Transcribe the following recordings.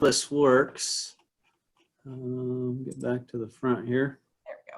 this works. Get back to the front here. There we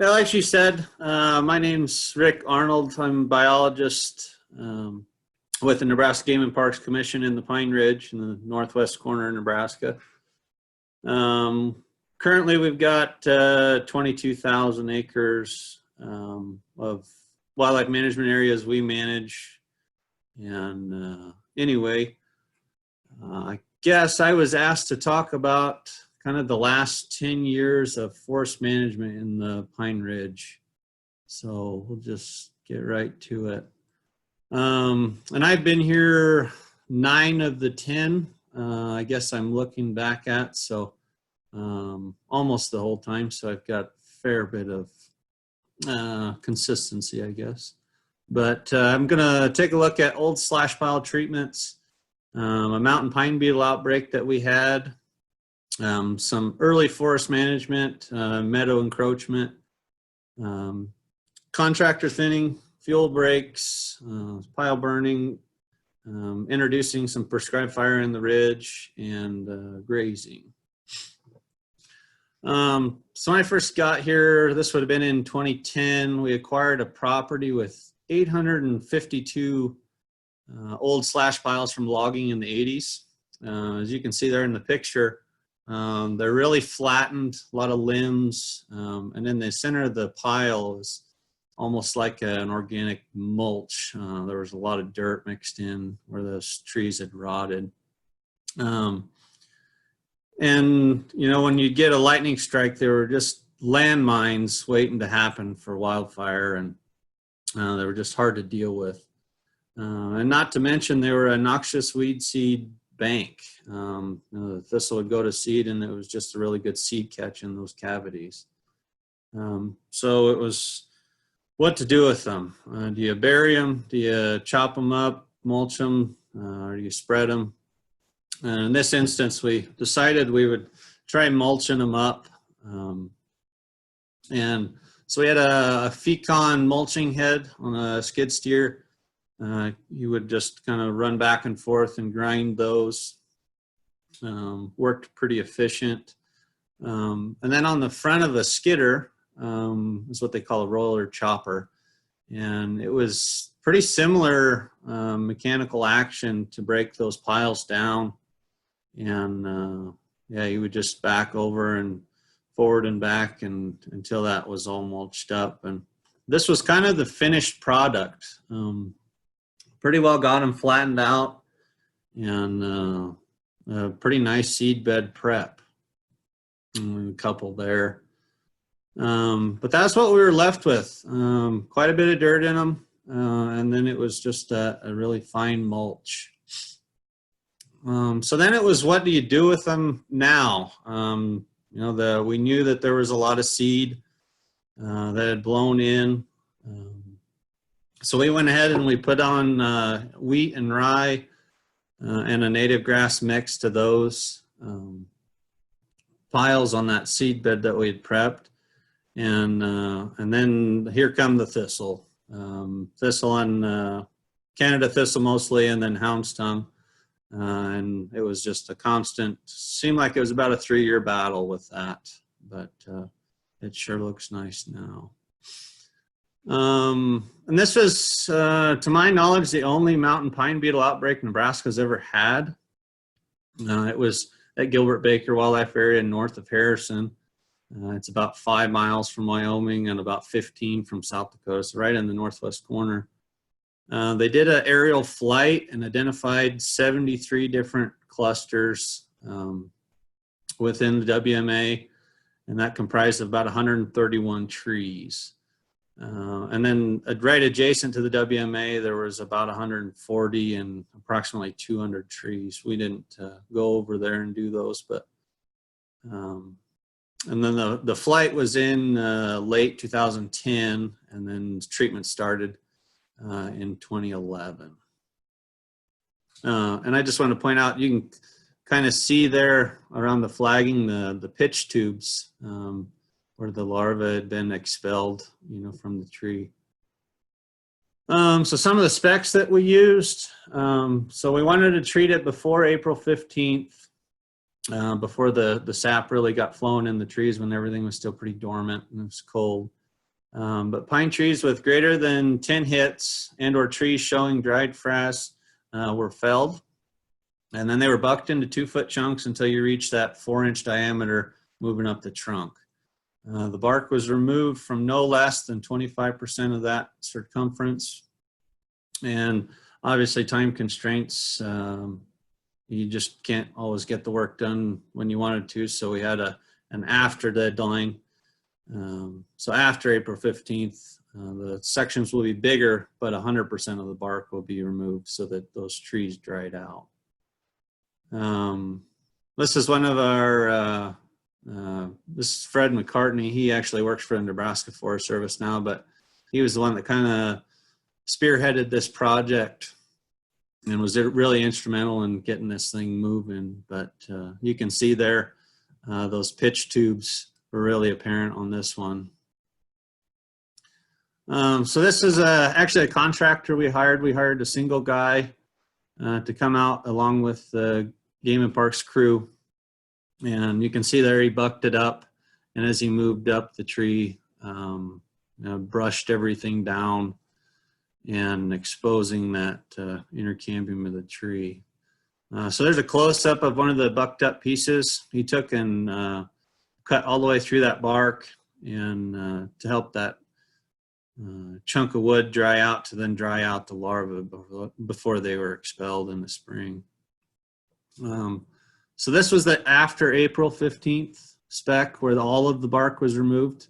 Yeah, like she said, my name's Rick Arnold. I'm a biologist with the Nebraska Game and Parks Commission in the Pine Ridge in the northwest corner of Nebraska. Currently, we've got 22,000 acres of wildlife management areas we manage. And anyway, I guess I was asked to talk about kind of the last 10 years of forest management in the Pine Ridge. So we'll just get right to it. And I've been here 9 of the 10, I guess I'm looking back at, so almost the whole time. So I've got a fair bit of consistency, I guess. But I'm gonna take a look at old slash pile treatments, a mountain pine beetle outbreak that we had, some early forest management, meadow encroachment, contractor thinning, fuel breaks, pile burning, introducing some prescribed fire in the ridge, and grazing. So when I first got here, this would have been in 2010, we acquired a property with 852 old slash piles from logging in the 80s. As you can see there in the picture, they're really flattened, a lot of limbs, and in the center of the pile is almost like an organic mulch. There was a lot of dirt mixed in where those trees had rotted. And you know, when you get a lightning strike, they were just landmines waiting to happen for wildfire, and they were just hard to deal with. And not to mention, they were a noxious weed seed bank. You know, the thistle would go to seed, and it was just a really good seed catch in those cavities. So it was what to do with them. Do you bury them? Do you chop them up, mulch them, or do you spread them? And in this instance, we decided we would try mulching them up. And so we had a Fecon mulching head on a skid steer. You would just kind of run back and forth and grind those. Worked pretty efficient. And then on the front of a skidder is what they call a roller chopper. And it was pretty similar mechanical action to break those piles down. And yeah, you would just back over and forward and back and until that was all mulched up. And this was kind of the finished product. Pretty well got them flattened out, and a pretty nice seed bed prep. A couple there. But that's what we were left with. Quite a bit of dirt in them, and then it was just a really fine mulch. So then it was, what do you do with them now? You know, we knew that there was a lot of seed that had blown in. So we went ahead and we put on wheat and rye and a native grass mix to those piles on that seed bed that we had prepped. And then here come the thistle. Thistle and Canada thistle mostly, and then hound's tongue. And it was just a constant, seemed like it was about a 3-year battle with that, but it sure looks nice now. And this was, to my knowledge, the only mountain pine beetle outbreak Nebraska's ever had. It was at Gilbert Baker Wildlife Area north of Harrison. It's about 5 miles from Wyoming and about 15 from South Dakota, so right in the northwest corner. They did an aerial flight and identified 73 different clusters within the WMA, and that comprised of about 131 trees. And then right adjacent to the WMA, there was about 140 and approximately 200 trees. We didn't go over there and do those, but and then the flight was in late 2010, and then treatment started in 2011. And I just want to point out, you can kind of see there around the flagging the pitch tubes where the larva had been expelled, you know, from the tree. So some of the specs that we used, so we wanted to treat it before April 15th, before the sap really got flowing in the trees when everything was still pretty dormant and it was cold. But pine trees with greater than 10 hits and or trees showing dried frass were felled. And then they were bucked into 2-foot chunks until you reach that 4-inch diameter moving up the trunk. The bark was removed from no less than 25% of that circumference. And obviously time constraints, you just can't always get the work done when you wanted to. So we had an after deadline. So after April 15th, the sections will be bigger, but 100% of the bark will be removed so that those trees dried out. This is one of our, this is Fred McCartney. He actually works for the Nebraska Forest Service now, but he was the one that kind of spearheaded this project and was really instrumental in getting this thing moving. But you can see there, those pitch tubes were really apparent on this one. So this is actually a contractor we hired. We hired a single guy to come out along with the Game and Parks crew. And you can see there he bucked it up. And as he moved up the tree, brushed everything down and exposing that inner cambium of the tree. So there's a close-up of one of the bucked up pieces. He took and cut all the way through that bark and to help that chunk of wood dry out to then dry out the larvae before they were expelled in the spring. So this was the after April 15th spec where all of the bark was removed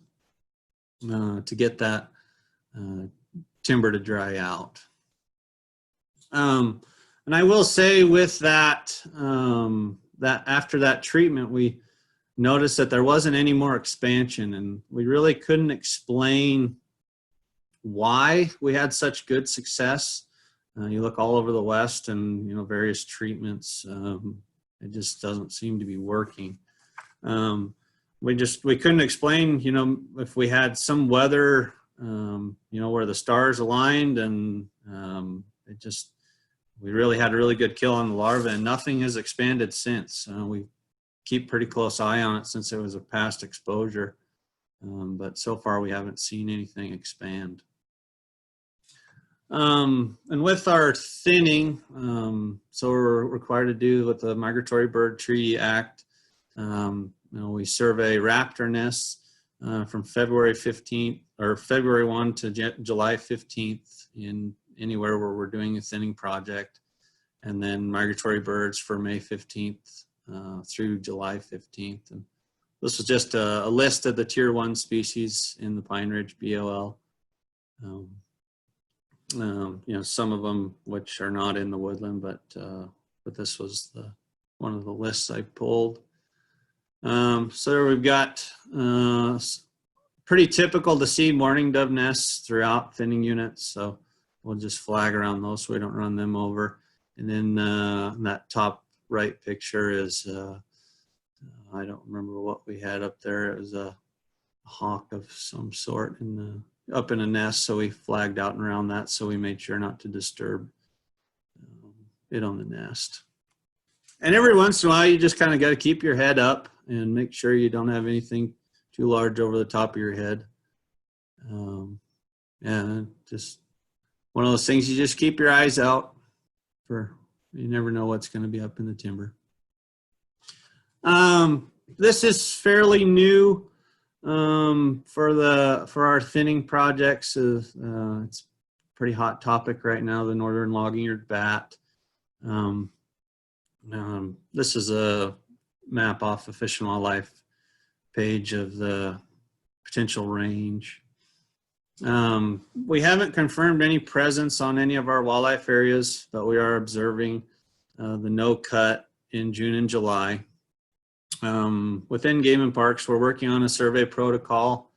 to get that timber to dry out. And I will say with that, that after that treatment, we noticed that there wasn't any more expansion, and we really couldn't explain why we had such good success. You look all over the West and, various treatments, it just doesn't seem to be working. We couldn't explain, if we had some weather, where the stars aligned and we really had a really good kill on the larva, and nothing has expanded since. We keep pretty close eye on it since it was a past exposure. But so far we haven't seen anything expand. And with our thinning, so we're required to do with the Migratory Bird Treaty Act. We survey raptor nests from February 15th or February 1 to July 15th in anywhere where we're doing a thinning project, and then migratory birds for May 15th through July 15th. And this was just a list of the Tier 1 species in the Pine Ridge BOL. Some of them which are not in the woodland, but this was one of the lists I pulled. So we've got pretty typical to see mourning dove nests throughout thinning units. So we'll just flag around those so we don't run them over. And then that top right picture is, I don't remember what we had up there. It was a hawk of some sort up in a nest. So we flagged out and around that. So we made sure not to disturb it on the nest. And every once in a while, you just kind of got to keep your head up and make sure you don't have anything too large over the top of your head. Just one of those things, you just keep your eyes out for, you never know what's going to be up in the timber. This is fairly new for our thinning projects. It's a pretty hot topic right now, the northern long-eared bat. This is a map off the Fish and Wildlife page of the potential range. We haven't confirmed any presence on any of our wildlife areas, but we are observing the no cut in June and July. Within Game and Parks, we're working on a survey protocol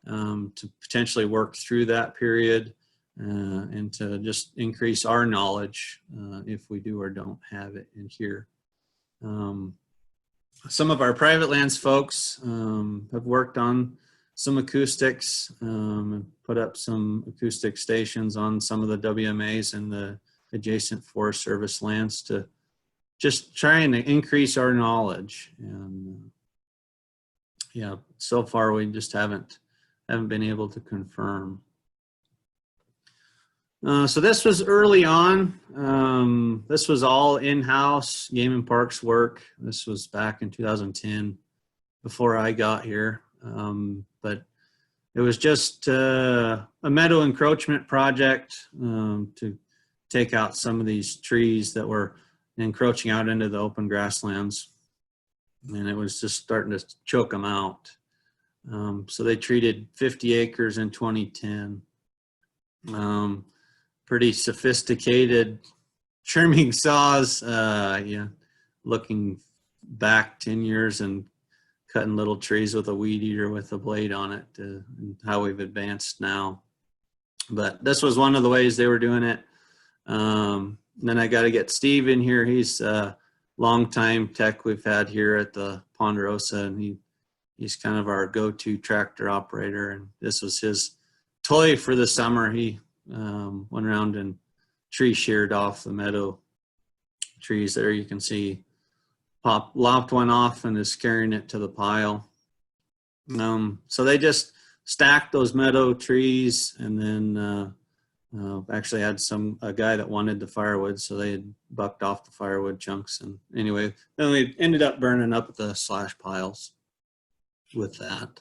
to potentially work through that period and to just increase our knowledge if we do or don't have it in here. Some of our private lands folks have worked on some acoustics, and put up some acoustic stations on some of the WMAs and the adjacent Forest Service lands to just trying to increase our knowledge. And yeah, so far we just haven't been able to confirm. So this was early on. This was all in-house Game and Parks work. This was back in 2010, before I got here. But it was just a meadow encroachment project to take out some of these trees that were encroaching out into the open grasslands. And it was just starting to choke them out. So they treated 50 acres in 2010. Pretty sophisticated trimming saws, yeah, looking back 10 years and cutting little trees with a weed eater with a blade on it, and how we've advanced now. But this was one of the ways they were doing it. Then I got to get Steve in here. He's a longtime tech we've had here at the Ponderosa, and he's kind of our go-to tractor operator. And this was his toy for the summer. He went around and tree sheared off the meadow trees there. You can see lopped one off and is carrying it to the pile. So they just stacked those meadow trees, and then actually had a guy that wanted the firewood, so they had bucked off the firewood chunks. And anyway, then we ended up burning up the slash piles with that.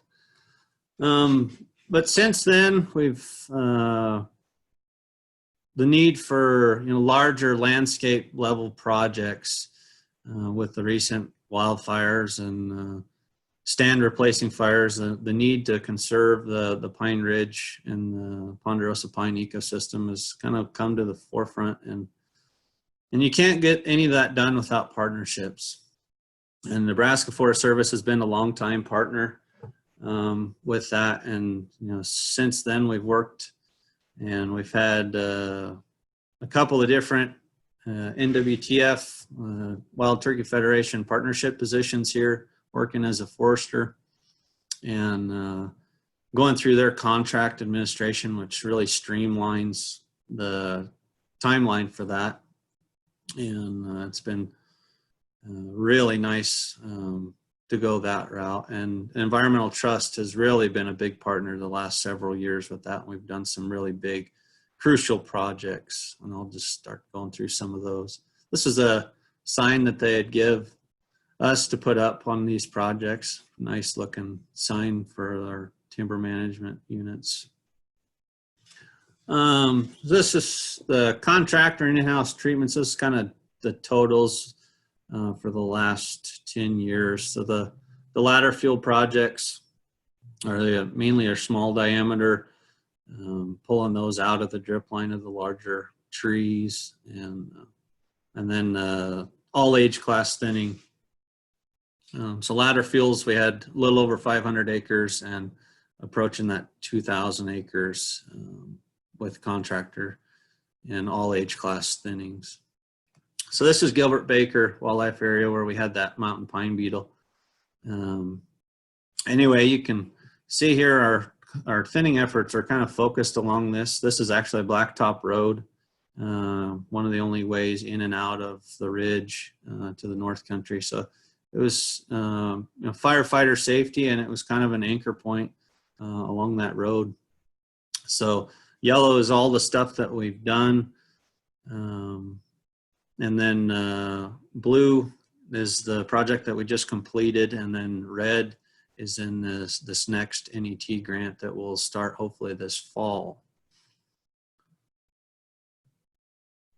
But since then, we've the need for larger landscape level projects with the recent wildfires and stand replacing fires, the need to conserve the Pine Ridge and the Ponderosa pine ecosystem has kind of come to the forefront, and you can't get any of that done without partnerships. And Nebraska Forest Service has been a longtime partner with that, and since then we've worked, and we've had a couple of different NWTF Wild Turkey Federation partnership positions here, working as a forester, and going through their contract administration, which really streamlines the timeline for that. And it's been really nice to go that route. And Environmental Trust has really been a big partner the last several years with that. We've done some really big, crucial projects, and I'll just start going through some of those. This is a sign that they'd give us to put up on these projects. Nice looking sign for our timber management units. This is the contractor and in-house treatments. This is kind of the totals for the last 10 years. So the ladder field projects are mainly are small diameter, pulling those out of the drip line of the larger trees, and then all age class thinning. So ladder fields, we had a little over 500 acres and approaching that 2,000 acres with contractor and all age class thinnings. So this is Gilbert Baker Wildlife Area where we had that mountain pine beetle. Anyway, you can see here our thinning efforts are kind of focused along this. This is actually a blacktop road, one of the only ways in and out of the ridge to the North Country. So it was firefighter safety, and it was kind of an anchor point along that road. So yellow is all the stuff that we've done. And then blue is the project that we just completed, and then red is in this next NET grant that will start hopefully this fall.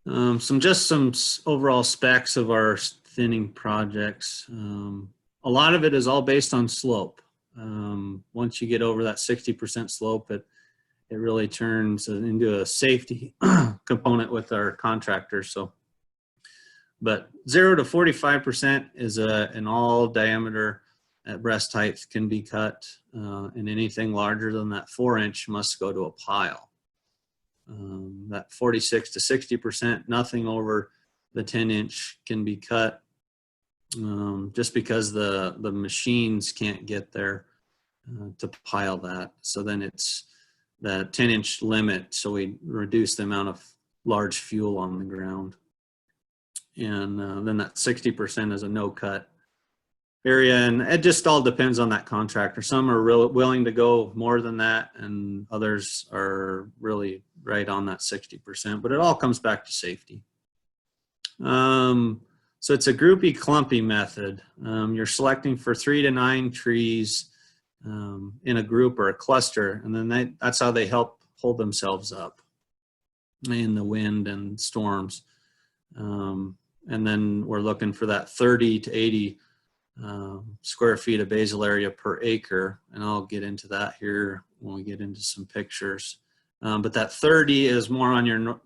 Some overall specs of our thinning projects. A lot of it is all based on slope. Once you get over that 60% slope, it really turns into a safety component with our contractors. So, but 0 to 45% is an all diameter at breast height can be cut, and anything larger than that 4-inch must go to a pile. That 46 to 60%, nothing over the 10-inch can be cut, just because the machines can't get there to pile that. So then it's the 10-inch limit, so we reduce the amount of large fuel on the ground. And then that 60% is a no-cut area, and it just all depends on that contractor. Some are really willing to go more than that, and others are really right on that 60%, but it all comes back to safety. So it's a groupy clumpy method. You're selecting for 3 to 9 trees in a group or a cluster, and then that's how they help hold themselves up in the wind and storms. And then we're looking for that 30 to 80 square feet of basal area per acre, and I'll get into that here when we get into some pictures. But that 30 is more on your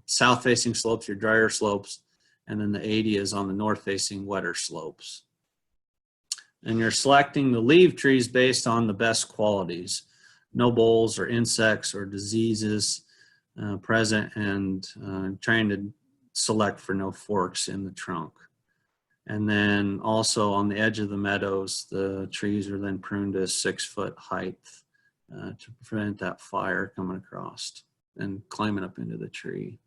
south facing slopes, your drier slopes, and then the 80 is on the north facing wetter slopes. And you're selecting the leaf trees based on the best qualities, no bolls or insects or diseases present, and trying to select for no forks in the trunk. And then also on the edge of the meadows, the trees are then pruned to 6-foot height to prevent that fire coming across and climbing up into the tree.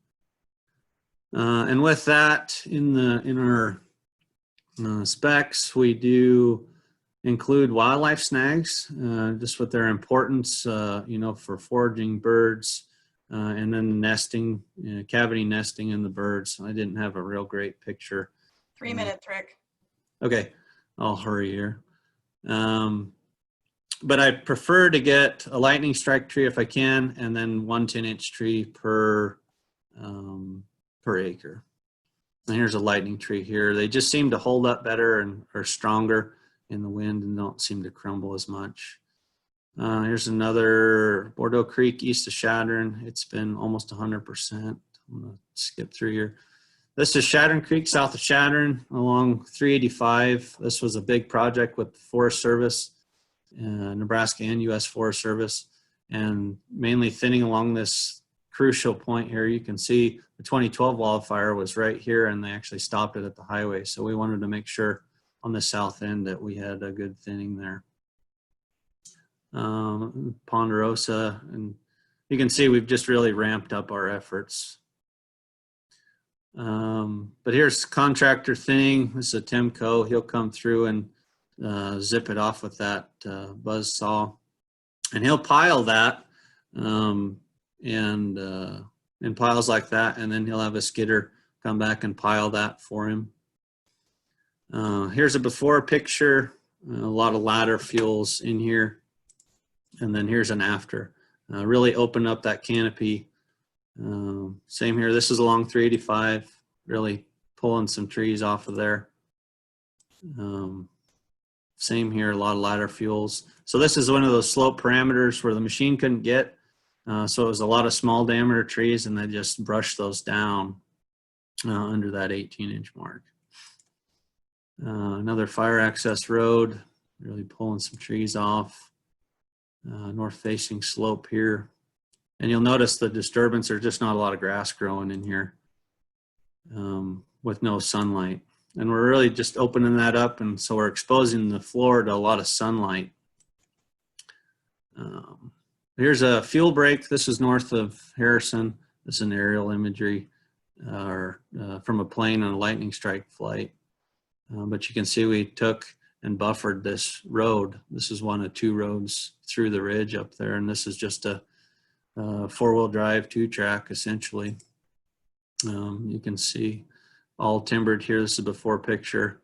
And with that, in our specs, we do include wildlife snags, just with their importance, you know, for foraging birds, and then nesting, cavity nesting in the birds. I didn't have a real great picture. 3-minute trick. Okay, I'll hurry here. But I prefer to get a lightning strike tree if I can, and then 1 10-inch tree per acre. And here's a lightning tree here. They just seem to hold up better and are stronger in the wind and don't seem to crumble as much. Here's another Bordeaux Creek east of Chadron. It's been almost 100%. I'm gonna skip through here. This is Chadron Creek south of Chadron along 385. This was a big project with the Forest Service, Nebraska and U.S. Forest Service, and mainly thinning along this crucial point here. You can see the 2012 wildfire was right here, and they actually stopped it at the highway. So we wanted to make sure on the south end that we had a good thinning there. Ponderosa, and you can see we've just really ramped up our efforts. But here's contractor thinning. This is a Timco. He'll come through and zip it off with that buzz saw, and he'll pile that in piles like that, and then he'll have a skidder come back and pile that for him. Here's a before picture, a lot of ladder fuels in here, and then here's an after. Really open up that canopy. Same here, this is along 385, really pulling some trees off of there. Same here, a lot of ladder fuels. So this is one of those slope parameters where the machine couldn't get, so it was a lot of small diameter trees, and they just brushed those down under that 18-inch mark. Another fire access road, really pulling some trees off. North facing slope here. And you'll notice the disturbance, there's just not a lot of grass growing in here with no sunlight. And we're really just opening that up, and so we're exposing the floor to a lot of sunlight. Here's a fuel break. This is north of Harrison. This is an aerial imagery from a plane on a lightning strike flight. But you can see we took and buffered this road. This is one of 2 roads through the ridge up there, and this is just a 4-wheel drive 2-track essentially. You can see all timbered here. This is a before picture,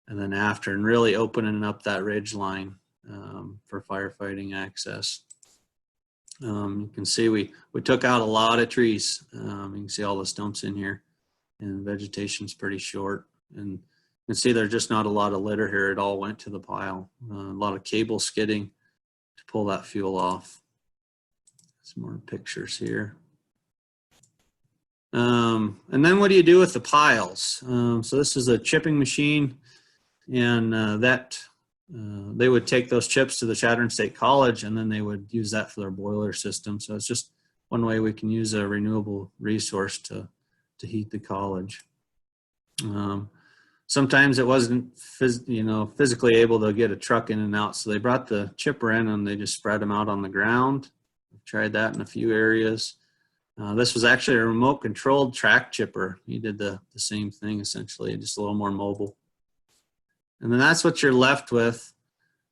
and then after, and really opening up that ridge line for firefighting access. You can see we took out a lot of trees. You can see all the stumps in here, and vegetation's pretty short, and you can see there's just not a lot of litter here. It all went to the pile. A lot of cable skidding to pull that fuel off. Some more pictures here. And then what do you do with the piles? So this is a chipping machine, and they would take those chips to the Chadron State College, and then they would use that for their boiler system. So it's just one way we can use a renewable resource to heat the college. sometimes it wasn't physically able to get a truck in and out, so they brought the chipper in and they just spread them out on the ground. I've tried that in a few areas. This was actually a remote controlled track chipper. He did the same thing essentially, just a little more mobile. And then that's what you're left with.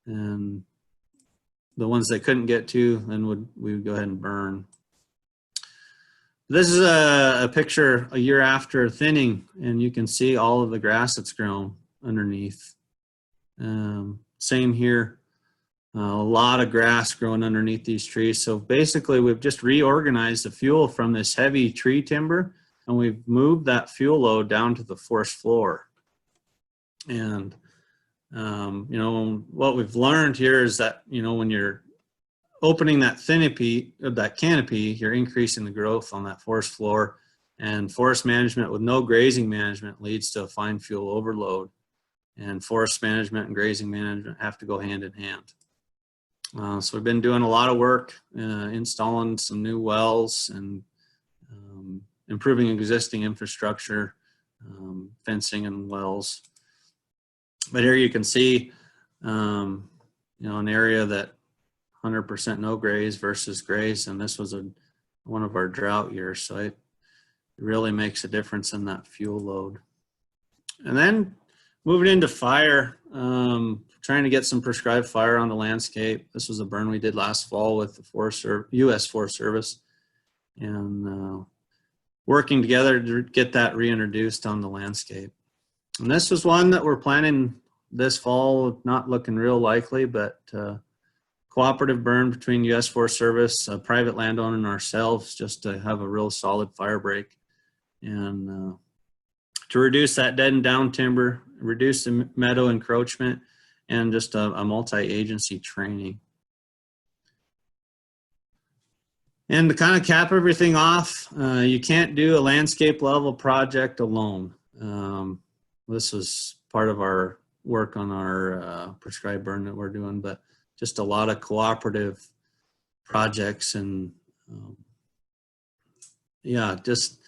And the ones they couldn't get to, then we would go ahead and burn. This is a picture a year after thinning, and you can see all of the grass that's grown underneath. Same here. A lot of grass growing underneath these trees. So basically we've just reorganized the fuel from this heavy tree timber, and we've moved that fuel load down to the forest floor. And you know, what we've learned here is that, you know, when you're opening that canopy, you're increasing the growth on that forest floor, and forest management with no grazing management leads to a fine fuel overload, and forest management and grazing management have to go hand in hand. So we've been doing a lot of work installing some new wells and improving existing infrastructure, fencing and wells. But here you can see, you know, an area that 100% no graze versus graze, and this was one of our drought years, so it really makes a difference in that fuel load. And then moving into fire, trying to get some prescribed fire on the landscape. This was a burn we did last fall with the U.S. Forest Service, and working together to get that reintroduced on the landscape. And this was one that we're planning this fall, not looking real likely, but cooperative burn between U.S. Forest Service, a private landowner, and ourselves, just to have a real solid fire break, and to reduce that dead and down timber, reduce the meadow encroachment, and just a multi-agency training. And to kind of cap everything off, you can't do a landscape level project alone. This was part of our work on our prescribed burn that we're doing, but just a lot of cooperative projects, and yeah, just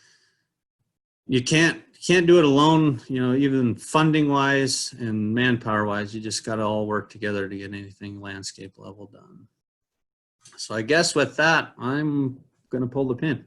you can't do it alone, you know, even funding wise and manpower wise. You just got to all work together to get anything landscape level done. So I guess with that, I'm going to pull the pin.